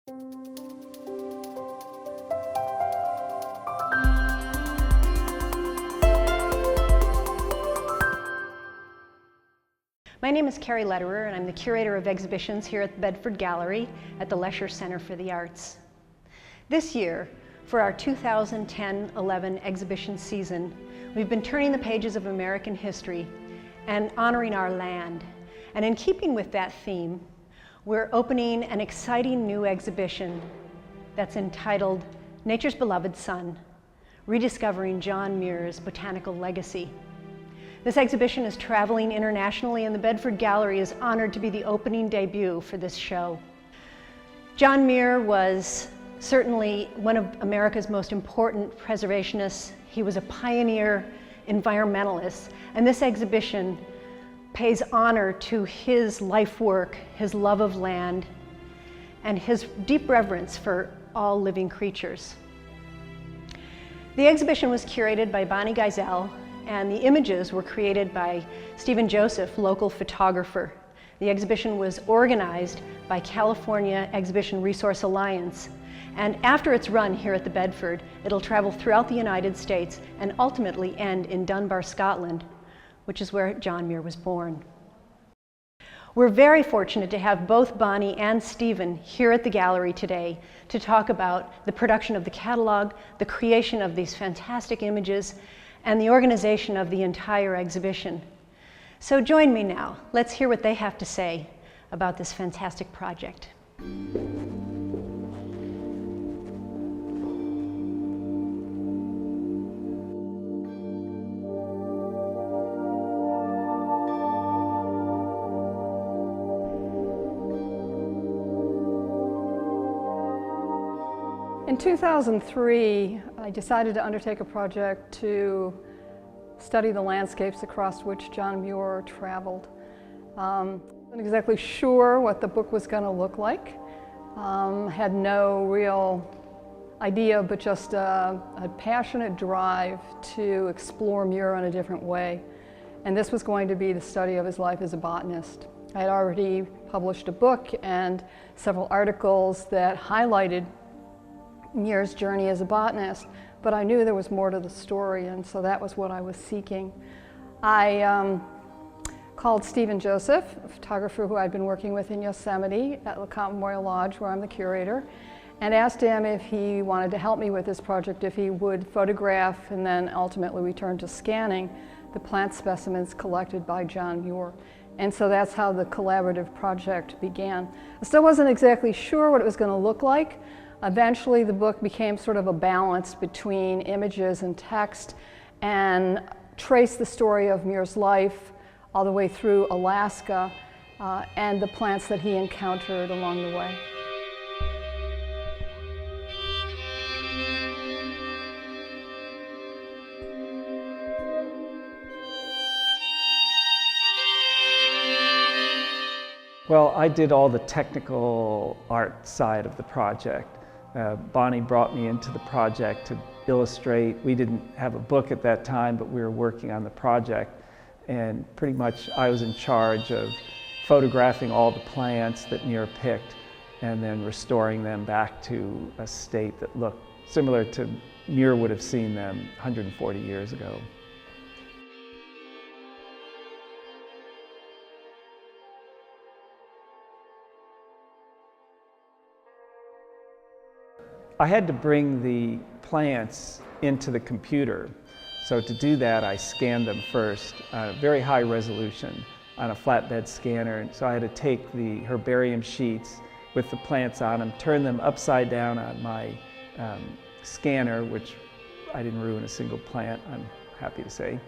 My name is Carrie Lederer, and I'm the curator of exhibitions here at the Bedford Gallery at the Lesher Center for the Arts. This year, for our 2010-11 exhibition season, we've been turning the pages of American history and honoring our land. And in keeping with that theme, we're opening an exciting new exhibition that's entitled Nature's Beloved Son, Rediscovering John Muir's Botanical Legacy. This exhibition is traveling internationally, and the Bedford Gallery is honored to be the opening debut for this show. John Muir was certainly one of America's most important preservationists. He was a pioneer environmentalist, and this exhibition pays honor to his life work, his love of land, and his deep reverence for all living creatures. The exhibition was curated by Bonnie Geisel, and the images were created by Stephen Joseph, local photographer. The exhibition was organized by California Exhibition Resource Alliance, and after its run here at the Bedford, it'll travel throughout the United States and ultimately end in Dunbar, Scotland, which is where John Muir was born. We're very fortunate to have both Bonnie and Stephen here at the gallery today to talk about the production of the catalog, the creation of these fantastic images, and the organization of the entire exhibition. So join me now. Let's hear what they have to say about this fantastic project. In 2003, I decided to undertake a project to study the landscapes across which John Muir traveled. I wasn't exactly sure what the book was going to look like. Had no real idea, but just a passionate drive to explore Muir in a different way. And this was going to be the study of his life as a botanist. I had already published a book and several articles that highlighted Muir's journey as a botanist, but I knew there was more to the story, and so that was what I was seeking. I called Stephen Joseph, a photographer who I'd been working with in Yosemite at LeCompte Memorial Lodge, where I'm the curator, and asked him if he wanted to help me with this project, if he would photograph and then ultimately return to scanning the plant specimens collected by John Muir. And so that's how the collaborative project began. I still wasn't exactly sure what it was going to look like. Eventually, the book became sort of a balance between images and text and traced the story of Muir's life all the way through Alaska and the plants that he encountered along the way. Well, I did all the technical art side of the project. Bonnie brought me into the project to illustrate. We didn't have a book at that time, but we were working on the project, and pretty much I was in charge of photographing all the plants that Muir picked and then restoring them back to a state that looked similar to Muir would have seen them 140 years ago. I had to bring the plants into the computer. So to do that, I scanned them first on a very high resolution on a flatbed scanner. So I had to take the herbarium sheets with the plants on them, turn them upside down on my scanner, which I didn't ruin a single plant, I'm happy to say,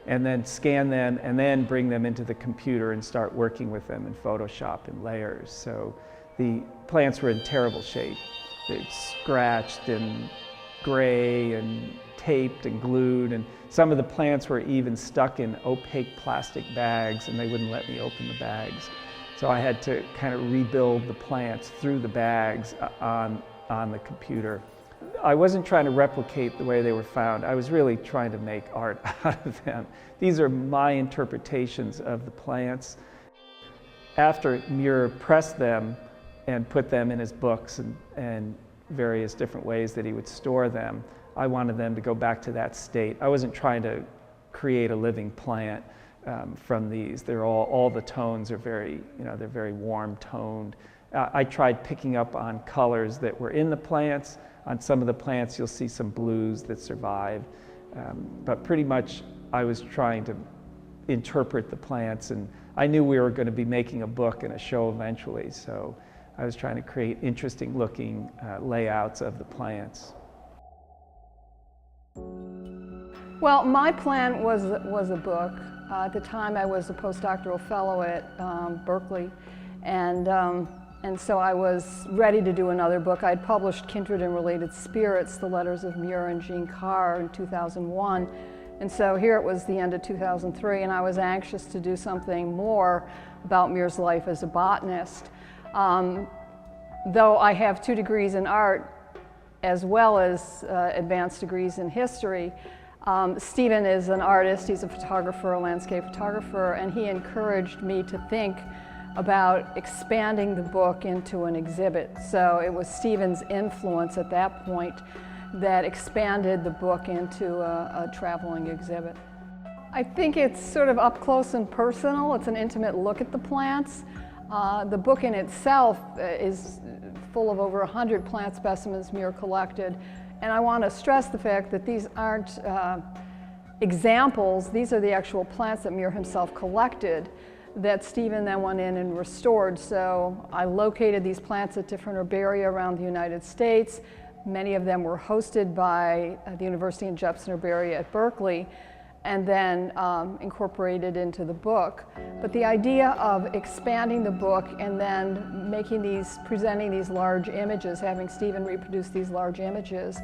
and then scan them and then bring them into the computer and start working with them in Photoshop in layers. So the plants were in terrible shape. They'd scratched and gray and taped and glued, and some of the plants were even stuck in opaque plastic bags, and they wouldn't let me open the bags. So I had to kind of rebuild the plants through the bags on the computer. I wasn't trying to replicate the way they were found. I was really trying to make art out of them. These are my interpretations of the plants. After Muir pressed them, and put them in his books and various different ways that he would store them. I wanted them to go back to that state. I wasn't trying to create a living plant from these. They're all the tones are very, they're very warm toned. I tried picking up on colors that were in the plants. On some of the plants you'll see some blues that survive. But pretty much I was trying to interpret the plants, and I knew we were going to be making a book and a show eventually, so I was trying to create interesting looking layouts of the plants. Well, my plan was a book. At the time I was a postdoctoral fellow at Berkeley, and so I was ready to do another book. I had published Kindred and Related Spirits, The Letters of Muir and Jean Carr in 2001. And so here it was the end of 2003, and I was anxious to do something more about Muir's life as a botanist. Though I have 2 degrees in art as well as advanced degrees in history, Stephen is an artist, he's a photographer, a landscape photographer, and he encouraged me to think about expanding the book into an exhibit. So it was Stephen's influence at that point that expanded the book into a traveling exhibit. I think it's sort of up close and personal. It's an intimate look at the plants. The book in itself is full of over 100 plant specimens Muir collected. And I want to stress the fact that these aren't examples. These are the actual plants that Muir himself collected that Stephen then went in and restored. So I located these plants at different herbaria around the United States. Many of them were hosted by the University and Jepson Herbaria at Berkeley, and then incorporated into the book. But the idea of expanding the book and then presenting these large images, having Stephen reproduce these large images,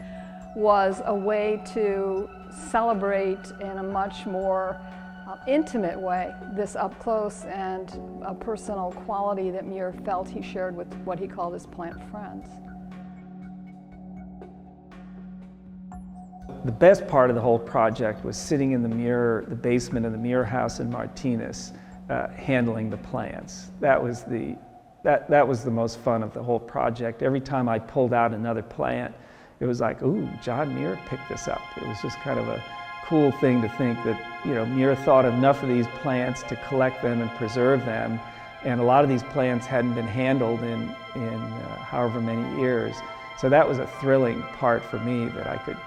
was a way to celebrate in a much more intimate way this up close and a personal quality that Muir felt he shared with what he called his plant friends. The best part of the whole project was sitting in the basement of the Muir house in Martinez, handling the plants. That was the most fun of the whole project. Every time I pulled out another plant, it was like, ooh, John Muir picked this up. It was just kind of a cool thing to think that, Muir thought enough of these plants to collect them and preserve them, and a lot of these plants hadn't been handled in however many years. So that was a thrilling part for me, that I could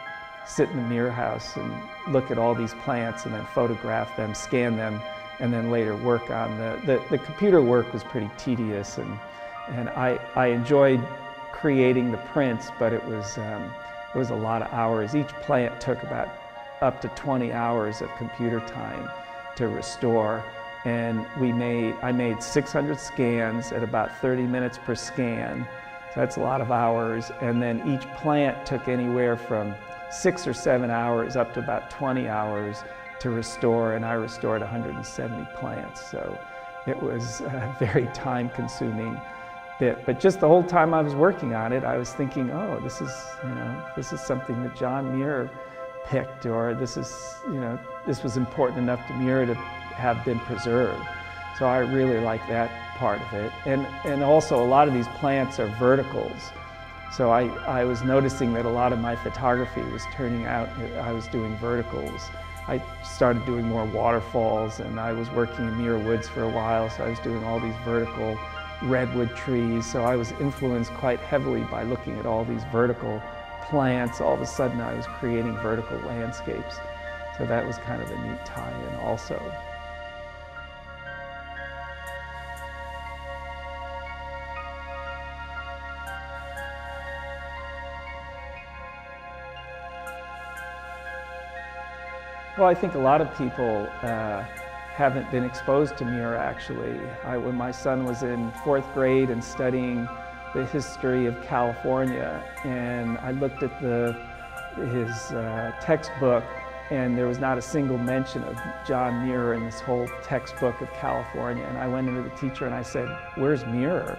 sit in the Muir house and look at all these plants and then photograph them, scan them, and then later work on the computer work was pretty tedious, and I enjoyed creating the prints, but it was a lot of hours. Each plant took about up to 20 hours of computer time to restore, and I made 600 scans at about 30 minutes per scan, so that's a lot of hours, and then each plant took anywhere from 6 or 7 hours up to about 20 hours to restore, and I restored 170 plants. So it was a very time-consuming bit. But just the whole time I was working on it, I was thinking, oh, this is something that John Muir picked, or this was important enough to Muir to have been preserved. So I really like that part of it. And also a lot of these plants are verticals. So I was noticing that a lot of my photography was turning out, I was doing verticals. I started doing more waterfalls, and I was working in Muir Woods for a while, so I was doing all these vertical redwood trees. So I was influenced quite heavily by looking at all these vertical plants. All of a sudden I was creating vertical landscapes. So that was kind of a neat tie-in also. Well, I think a lot of people haven't been exposed to Muir, actually. When my son was in 4th grade and studying the history of California, and I looked at his textbook, and there was not a single mention of John Muir in this whole textbook of California. And I went into the teacher and I said, "Where's Muir?"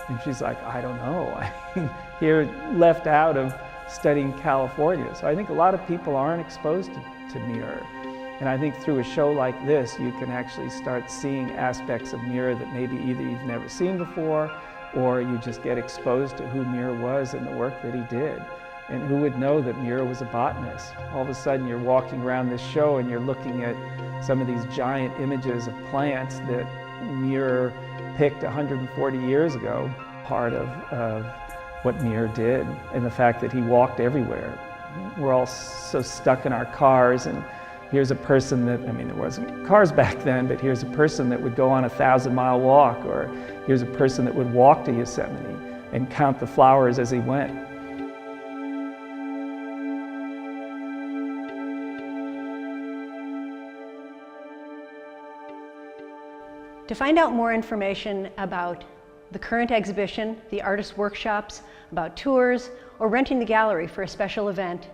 And she's like, "I don't know." Here, left out of studying California. So I think a lot of people aren't exposed to Muir. And I think through a show like this, you can actually start seeing aspects of Muir that maybe either you've never seen before, or you just get exposed to who Muir was and the work that he did. And who would know that Muir was a botanist? All of a sudden you're walking around this show and you're looking at some of these giant images of plants that Muir picked 140 years ago. Part of what Muir did, and the fact that he walked everywhere. We're all so stuck in our cars, and here's a person that, I mean, there wasn't cars back then, but here's a person that would go on a 1,000-mile walk, or here's a person that would walk to Yosemite and count the flowers as he went. To find out more information about the current exhibition, the artist workshops, about tours, or renting the gallery for a special event,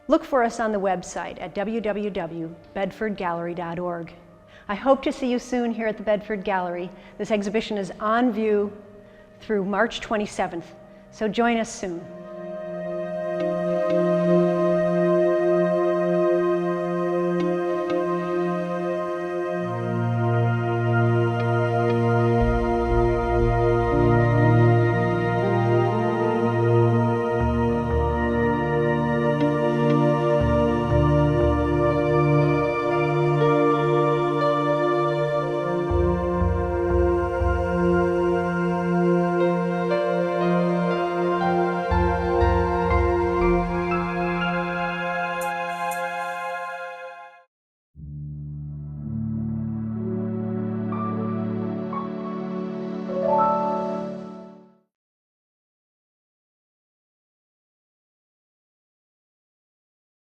look for us on the website at www.bedfordgallery.org. I hope to see you soon here at the Bedford Gallery. This exhibition is on view through March 27th, so join us soon.